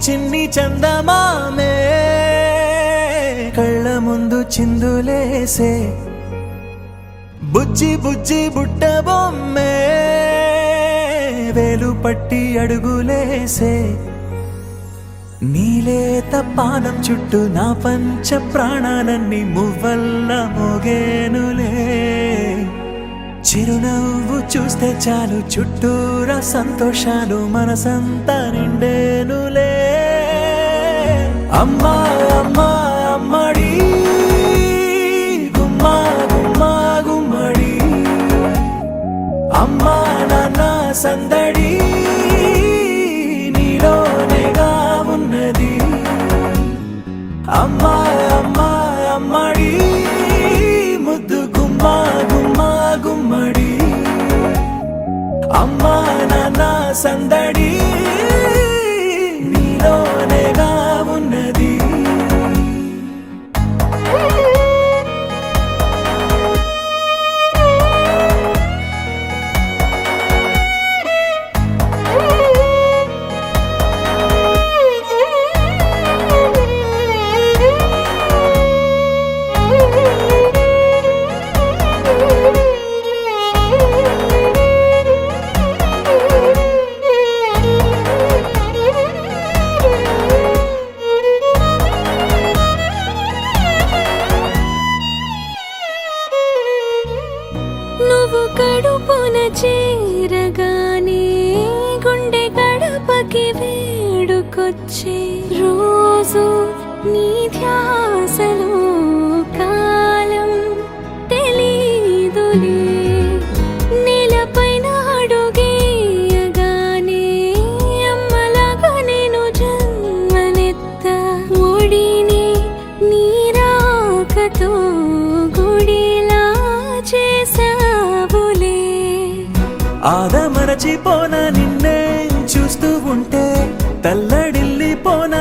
చిన్ని చందమామే కళ్ళ ముందు చిందులేసే బుజ్జి బుజ్జి బుట్ట బొమ్మే వేలు పట్టి అడుగులేసే నీలేత పానం చుట్టూ నా పంచ ప్రాణాలన్నీ మువ్వల్ల మోగేనులే చిరునవ్వు చూస్తే చాలు చుట్టూరా సంతోషాలు మనసంతా నిండేనులే అమ్మా అమ్మా అమ్మడి గుమ్మా గుమ్మా గుమ్మడి అమ్మా నాన్న సందడి నీలోనేగా ఉన్నది అమ్మా అమ్మా అమ్మడి ముద్దు గుమ్మా గుమ్మా గుమ్మడి అమ్మా నాన్న సందడి నీలోనేగా ఉన్నది నువ్వు కడుపున చేరగానే గుండె గడపకి వేడుకొచ్చే రోజు నీ ధ్యాసలో కాలం తెలీదులే నేలపైన అడుగేయగానే అమ్మలాగా నేను జన్మనెత్త ఒడిని నీ రాకతో గుడిలా చేసావులే ఆదమరచిపోన నిన్నే చూస్తూ ఉంటే తల్లడిల్లిపోన